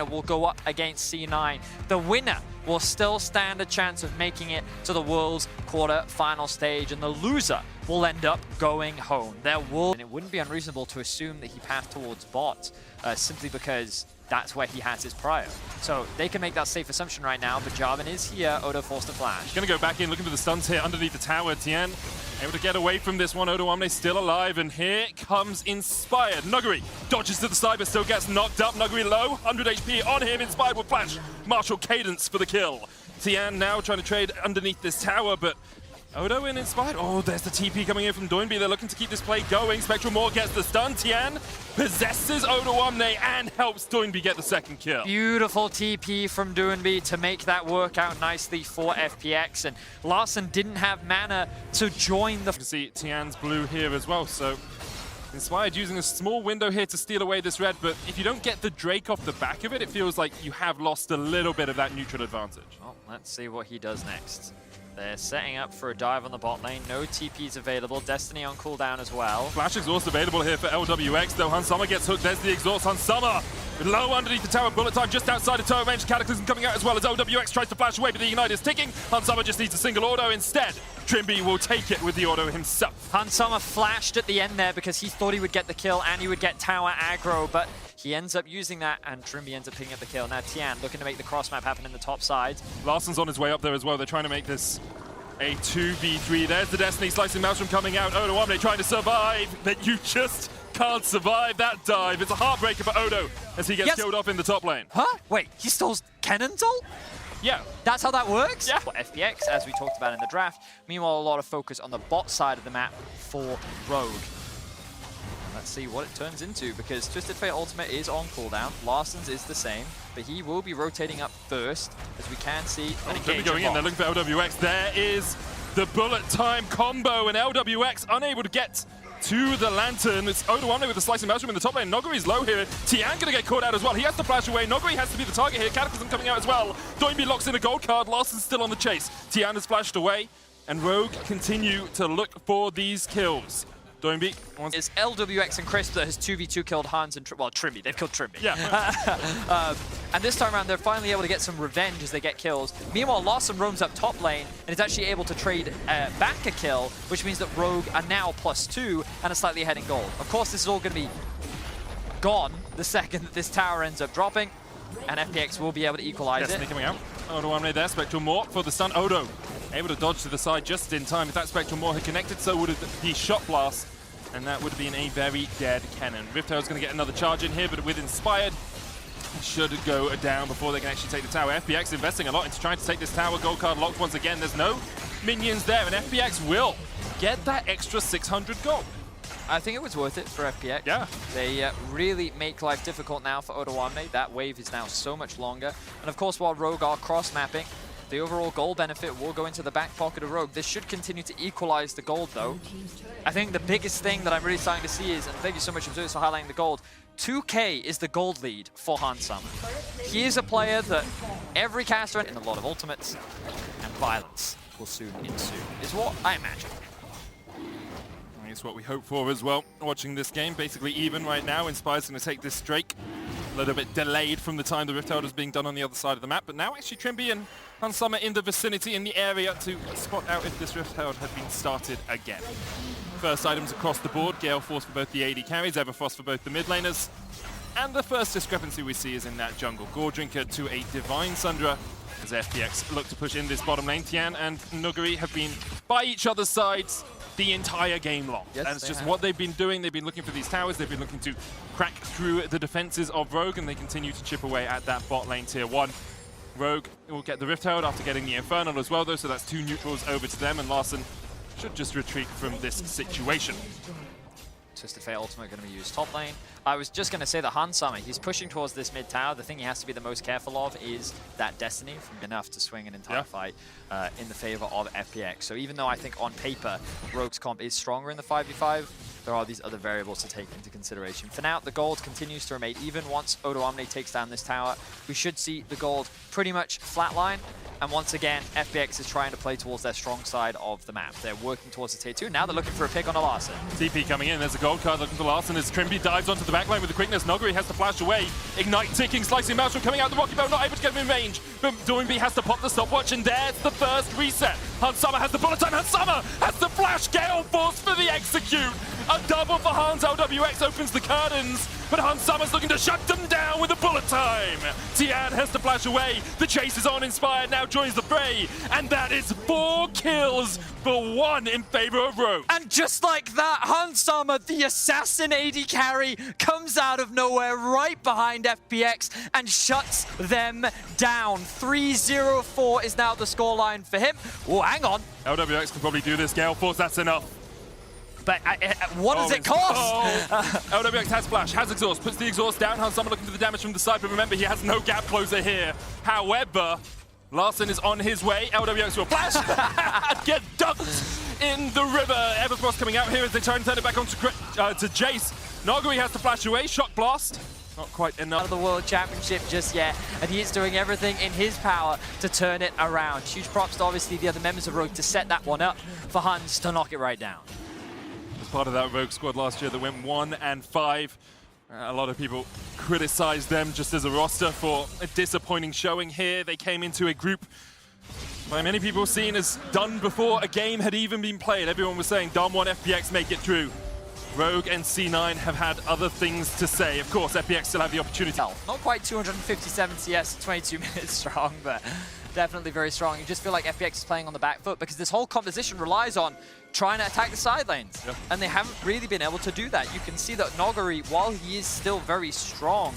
will go up against C9. The winner will still stand a chance of making it to the World's quarter-final stage, and the loser will end up going home. And it wouldn't be unreasonable to assume that he passed towards bot, simply because that's where he has his prio. So they can make that safe assumption right now, but Jarvan is here. Odo forced to flash. Gonna go back in, looking for the stuns here underneath the tower. Tien able to get away from this one. Odo Omne still alive, and here comes Inspired. Nuguri dodges to the side, but still gets knocked up. Nuguri low, 100 HP on him. Inspired will flash. Martial Cadence for the kill. Tien now trying to trade underneath this tower, but Odo in Inspired. Oh, there's the TP coming in from Doinby. They're looking to keep this play going. Spectral Maw gets the stun. Tien possesses Odo Omne and helps Doinby get the second kill. Beautiful TP from Doinby to make that work out nicely for FPX. And Larssen didn't have mana to join the... You can see Tien's blue here as well, so Inspired using a small window here to steal away this red, but if you don't get the Drake off the back of it, it feels like you have lost a little bit of that neutral advantage. Well, let's see what he does next. They're setting up for a dive on the bot lane. No TPs available. Destiny on cooldown as well. Flash exhaust available here for LWX, though Hansama gets hooked. There's the exhaust. Hansama low underneath the tower. Bullet time just outside of turret range. Cataclysm coming out as well as LWX tries to flash away, but the Ignite is ticking. Hansama just needs a single auto. Instead, Trimby will take it with the auto himself. Hansama flashed at the end there because he thought he would get the kill and he would get tower aggro, but he ends up using that, and Trimby ends up picking up the kill. Now Tien looking to make the cross map happen in the top side. Larsen's on his way up there as well. They're trying to make this a 2v3. There's the Destiny slicing Maelstrom coming out. Odo Omne trying to survive, but you just can't survive that dive. It's a heartbreaker for Odo as he gets killed off in the top lane. Huh? Wait, he stole Cannon's ult? Yeah. That's how that works? Yeah. For FPX, as we talked about in the draft. Meanwhile, a lot of focus on the bot side of the map for Rogue. Let's see what it turns into, because Twisted Fate Ultimate is on cooldown. Larsen's is the same, but he will be rotating up first, as we can see an engagement going in, they're looking for LWX. There is the bullet time combo, and LWX unable to get to the Lantern. It's Odo Omne with the slicing Maelstrom in the top lane. Noguri's low here. Tien gonna get caught out as well. He has to flash away. Noguri has to be the target here. Cataclysm coming out as well. Doinby locks in a gold card. Larsen's still on the chase. Tien has flashed away, and Rogue continue to look for these kills. Doinby wants... It's LWX and Crisp that has 2v2 killed Hans and Trimby. They've killed Trimby. Yeah. And this time around, they're finally able to get some revenge as they get kills. Meanwhile, Larssen roams up top lane and is actually able to trade back a kill, which means that Rogue are now +2 and are slightly ahead in gold. Of course, this is all going to be gone the second that this tower ends up dropping, and FPX will be able to equalize Destiny it. coming out. Odo Omne there. Spectral Maw for the stun. Odo able to dodge to the side just in time. If that Spectral Maw had connected, so would have the shot blast, and that would have been a very dead cannon. Riftail's going to get another charge in here, but with Inspired, should go down before they can actually take the tower. FPX investing a lot into trying to take this tower. Gold card locked once again. There's no minions there, and FPX will get that extra 600 gold. I think it was worth it for FPX. Yeah. They really make life difficult now for Odo Omne. That wave is now so much longer. And of course, while Rogue are cross-mapping, the overall gold benefit will go into the back pocket of Rogue. This should continue to equalize the gold, though. I think the biggest thing that I'm really starting to see is, and thank you so much, Observers, for highlighting the gold, 2K is the gold lead for Hansama. He is a player that every caster in a lot of ultimates and violence will soon ensue, is what I imagine. It's what we hope for as well. Watching this game, basically even right now. Inspired's going to take this Drake. A little bit delayed from the time the Rift Herald was being done on the other side of the map, but now actually Trimby and Hansama in the vicinity, in the area, to spot out if this Rift Herald had been started again. First items across the board. Gale Force for both the AD carries, Everfrost for both the mid laners. And the first discrepancy we see is in that jungle. Gore Drinker to a Divine Sundra as FPX look to push in this bottom lane. Tien and Nuguri have been by each other's sides the entire game long. Yes, and it's just what they've been doing. They've been looking for these towers. They've been looking to crack through the defenses of Rogue, and they continue to chip away at that bot lane tier 1. Rogue will get the Rift Herald after getting the Infernal as well, though, so that's 2 neutrals over to them, and Larssen should just retreat from this situation. Twisted Fate Ultimate going to be used top lane. I was just going to say that Hansama, he's pushing towards this mid tower. The thing he has to be the most careful of is that Destiny from enough to swing an entire fight in the favor of FPX. So even though I think on paper Rogue's comp is stronger in the 5v5, there are these other variables to take into consideration. For now, the gold continues to remain even. Once Odo Omne takes down this tower, we should see the gold pretty much flatline. And once again, FPX is trying to play towards their strong side of the map. They're working towards the tier 2. Now they're looking for a pick on a Larson. TP coming in. There's a gold card looking for Larson as Trimby dives onto the backline with the quickness. Noguri has to flash away. Ignite ticking, slicing Maelstrom coming out the Rocky Bell, not able to get him in range. But Doinby has to pop the stopwatch, and there's the first reset. Hansama has the bullet time. Hansama has the flash. Gale Force for the execute. A double for Hans. LWX opens the curtains, but Hansama's looking to shut them down with a bullet time. Tian has to flash away. The chase is on. Inspired now joins the fray, and that is 4 kills for 1 in favor of Rogue. And just like that, Hansama, the assassin AD carry, comes out of nowhere right behind FPX and shuts them down. 3-0-4 is now the scoreline for him. Oh, hang on. LWX can probably do this. Gale Force, that's enough. But what does it cost? LWX has flash, has exhaust, puts the exhaust down. Hansama looking for the damage from the side, but remember, he has no gap closer here. However, Larson is on his way. LWX will flash and get dunked in the river. Everfrost coming out here as they try and turn it back on to Jace. Noguri has to flash away. Shock blast. Not quite enough. Out of the World Championship just yet, and he is doing everything in his power to turn it around. Huge props to obviously the other members of Rogue to set that one up for Hans to knock it right down. As part of that Rogue squad last year that went 1-5. A lot of people criticized them just as a roster for a disappointing showing here. They came into a group by many people seen as done before a game had even been played. Everyone was saying, Dom 1, FPX make it through. Rogue and C9 have had other things to say. Of course, FPX still have the opportunity. Not quite 257 CS, 22 minutes strong, but definitely very strong. You just feel like FPX is playing on the back foot because this whole composition relies on trying to attack the side lanes. Yep. And they haven't really been able to do that. You can see that Noguri, while he is still very strong,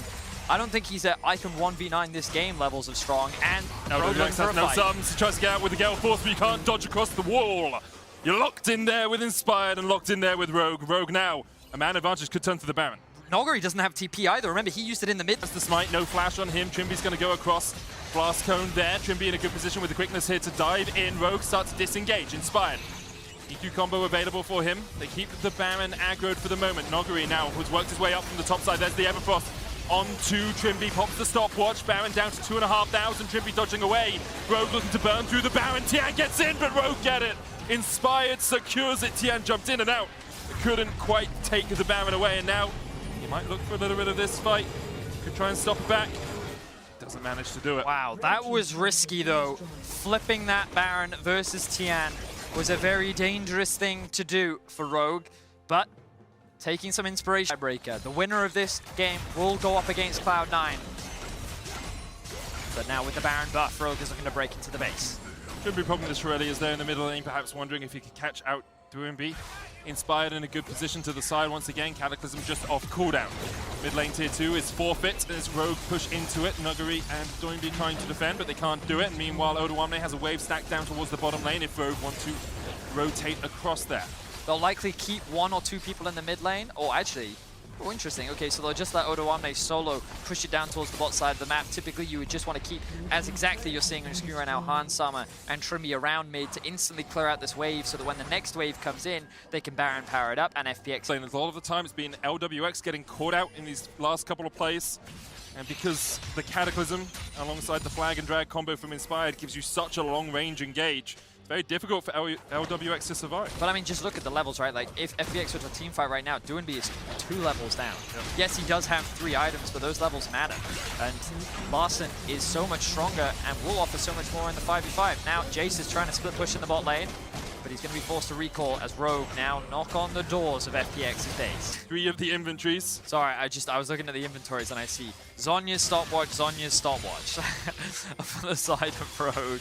I don't think he's at Icon 1v9 this game levels of strong. And Rogue has no sums. He tries to get out with the Gale Force, but you can't dodge across the wall. You're locked in there with Inspired and locked in there with Rogue. Rogue now, a man advantage could turn to the Baron. Noguri doesn't have TP either. Remember, he used it in the mid. That's the smite, no flash on him. Trimby's going to go across. Blast cone there. Trimby in a good position with the quickness here to dive in. Rogue starts to disengage. Inspired. EQ combo available for him. They keep the Baron aggroed for the moment. Noguri now has worked his way up from the top side. There's the Everfrost onto Trimby. Pops the stopwatch. Baron down to 2,500. Trimby dodging away. Rogue looking to burn through the Baron. Tian gets in, but Rogue get it. Inspired secures it. Tian jumped in and out. Couldn't quite take the Baron away, and now he might look for a little bit of this fight. Could try and stop it back. Doesn't manage to do it. Wow, that was risky though. Flipping that Baron versus Tian was a very dangerous thing to do for Rogue, but taking some inspiration. Tiebreaker. The winner of this game will go up against Cloud9. But now with the Baron buff, Rogue is looking to break into the base. Shouldn't be a problem this Shreddy is there in the middle lane, perhaps wondering if he could catch out Doinby. Inspired in a good position to the side once again. Cataclysm just off cooldown. Mid lane tier 2 is forfeit as Rogue push into it. Nuguri and Doinby trying to defend, but they can't do it. Meanwhile, Odoamne has a wave stacked down towards the bottom lane if Rogue want to rotate across there. They'll likely keep 1 or 2 people in the mid lane, or actually, oh, interesting. Okay, so they'll just let Odoamne solo push it down towards the bot side of the map. Typically, you would just want to keep, as exactly you're seeing on your screen right now, Hansama and Trimby around mid to instantly clear out this wave so that when the next wave comes in, they can Baron power it up and FPX. A lot of the time it's been LWX getting caught out in these last couple of plays. And because the Cataclysm, alongside the Flag and Drag combo from Inspired, gives you such a long range engage, very difficult for LWX to survive. But I mean, just look at the levels, right? Like, if FPX were to team fight right now, Doinby is 2 levels down. Yep. Yes, he does have 3 items, but those levels matter. And Larson is so much stronger and will offer so much more in the 5v5. Now, Jace is trying to split push in the bot lane, but he's going to be forced to recall as Rogue now knock on the doors of FPX's base. 3 of the inventories. Sorry, I was looking at the inventories and I see Zhonya's stopwatch, Zhonya's stopwatch on the side of Rogue.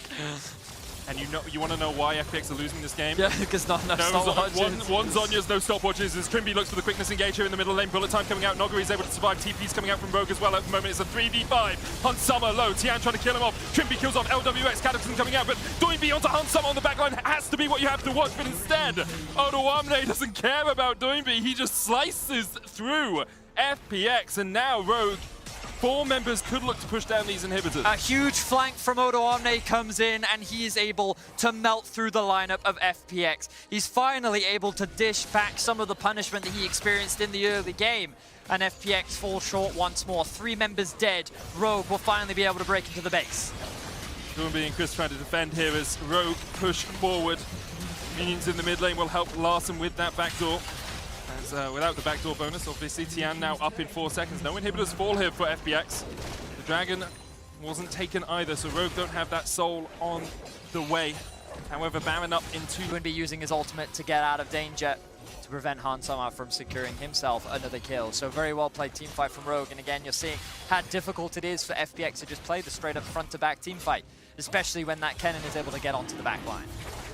And you want to know why FPX are losing this game? Yeah, because not enough stopwatches. One Zhonya's, no stopwatches. As Trimby looks for the quickness engage here in the middle lane. Bullet time coming out. Noguri is able to survive. TP's coming out from Rogue as well at the moment. It's a 3v5. Hansama low. Tian trying to kill him off. Trimby kills off LWX. Cataclysm coming out. But Doinby onto Hansama on the backline has to be what you have to watch. But instead, Odoamne doesn't care about Doinby. He just slices through FPX. And now Rogue, 4 members could look to push down these inhibitors. A huge flank from Odoamne comes in and he is able to melt through the lineup of FPX. He's finally able to dish back some of the punishment that he experienced in the early game. And FPX falls short once more. 3 members dead. Rogue will finally be able to break into the base. Doinb and Chris trying to defend here as Rogue push forward. Minions in the mid lane will help Larssen with that backdoor. As without the backdoor bonus, obviously Tian now up in 4 seconds. No inhibitors fall here for FPX. The Dragon wasn't taken either, so Rogue don't have that soul on the way. However, Baron up in 2. Going to be using his ultimate to get out of danger to prevent Hansama from securing himself another kill. So very well played team fight from Rogue. And again, you're seeing how difficult it is for FPX to just play the straight up front to back team fight, especially when that Kennen is able to get onto the back line.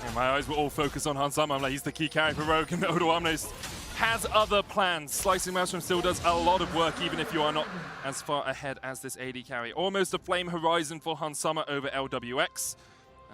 Yeah, my eyes were all focused on Hansama. I'm like, he's the key carry for Rogue, and Odoamne has other plans. Slicing Maelstrom still does a lot of work, even if you are not as far ahead as this AD carry. Almost a flame horizon for Hansama over LWX.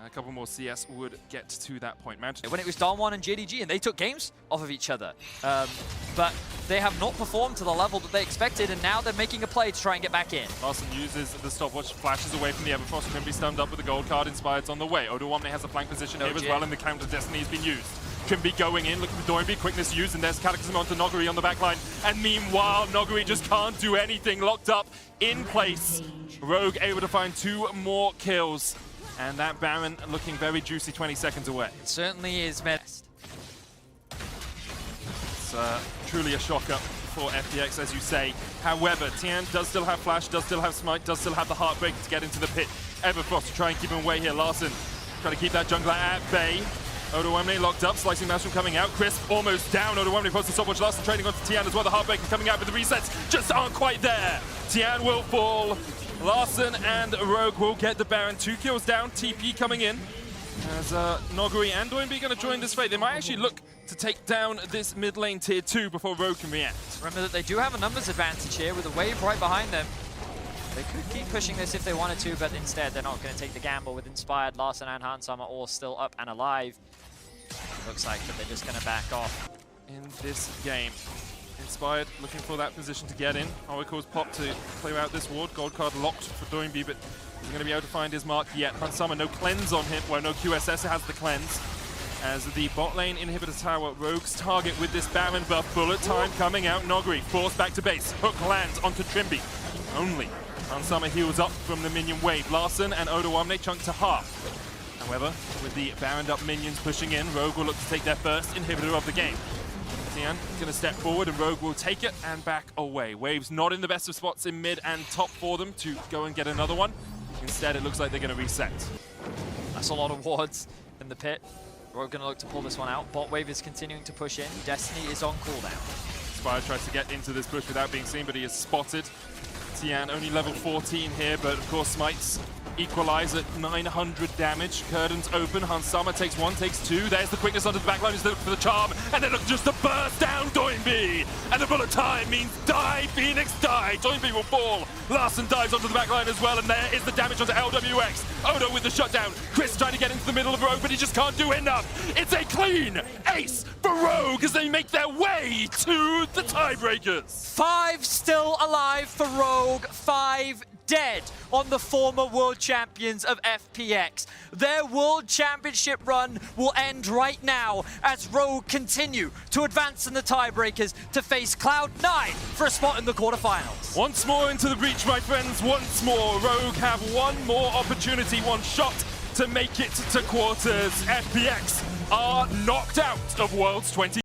A couple more CS would get to that point. When it was Don1 and JDG, and they took games off of each other. But they have not performed to the level that they expected, and now they're making a play to try and get back in. Larssen uses the stopwatch, flashes away from the Everfrost, can be stunned up with the gold card. Inspired's on the way. Odoamne has a flank position here as well, and the counter Destiny has been used. Can be going in, looking for Doinb, quickness used, and there's Cataclysm onto Noguri on the backline. And meanwhile, Noguri just can't do anything, locked up in place. Rogue able to find 2 more kills. And that Baron looking very juicy 20 seconds away. It certainly is best. It's truly a shocker for FPX, as you say. However, Tian does still have Flash, does still have Smite, does still have the Heartbreak to get into the pit. Everfrost to try and keep him away here. Larssen trying to keep that jungler at bay. Odoamne locked up, Slicing Maelstrom coming out. Crisp almost down. Odoamne posts the stopwatch. Larssen trading onto Tian as well. The Heartbreak is coming out, but the resets just aren't quite there. Tian will fall. Larssen and Rogue will get the Baron. 2 kills down, TP coming in. As Noguri and Doinb going to join this fight. They might actually look to take down this mid lane tier 2 before Rogue can react. Remember that they do have a numbers advantage here with a wave right behind them. They could keep pushing this if they wanted to, but instead they're not going to take the gamble with Inspired. Larssen and Hansama all still up and alive. It looks like that they're just going to back off. In this game, Inspired looking for that position to get in. Oracle's pop to clear out this ward. Gold card locked for Doinb, but he's going to be able to find his mark yet. Hansama, no cleanse on him. Well, no QSS has the cleanse. As the bot lane inhibitor tower, Rogue's target with this Baron buff. Bullet time coming out. Noguri forced back to base. Hook lands onto Trimby. Only Hansama heals up from the minion wave. Larssen and Odoamne chunk to half. However, with the Baroned up minions pushing in, Rogue will look to take their first inhibitor of the game. Tian is going to step forward and Rogue will take it and back away. Wave's not in the best of spots in mid and top for them to go and get another one. Instead, it looks like they're going to reset. That's a lot of wards in the pit. Rogue going to look to pull this one out. Bot wave is continuing to push in. Destiny is on cooldown. Spire tries to get into this bush without being seen, but he is spotted. Tian only level 14 here, but of course Smites equalize at 900 damage. Curtains open, Hansama takes 1, takes 2. There's the quickness onto the backline, he's looking for the charm, and then look just to burst down Doinb! And the bullet time means die, Phoenix, die! Doinb will fall. Larssen dives onto the backline as well, and there is the damage onto LWX. Odo with the shutdown. Chris trying to get into the middle of Rogue, but he just can't do enough. It's a clean ace for Rogue as they make their way to the tiebreakers. 5 still alive for Rogue, 5 dead on the former world champions of FPX. Their world championship run will end right now as Rogue continue to advance in the tiebreakers to face Cloud9 for a spot in the quarterfinals. Once more into the breach, my friends, once more. Rogue have one more opportunity, one shot to make it to quarters. FPX are knocked out of Worlds 20.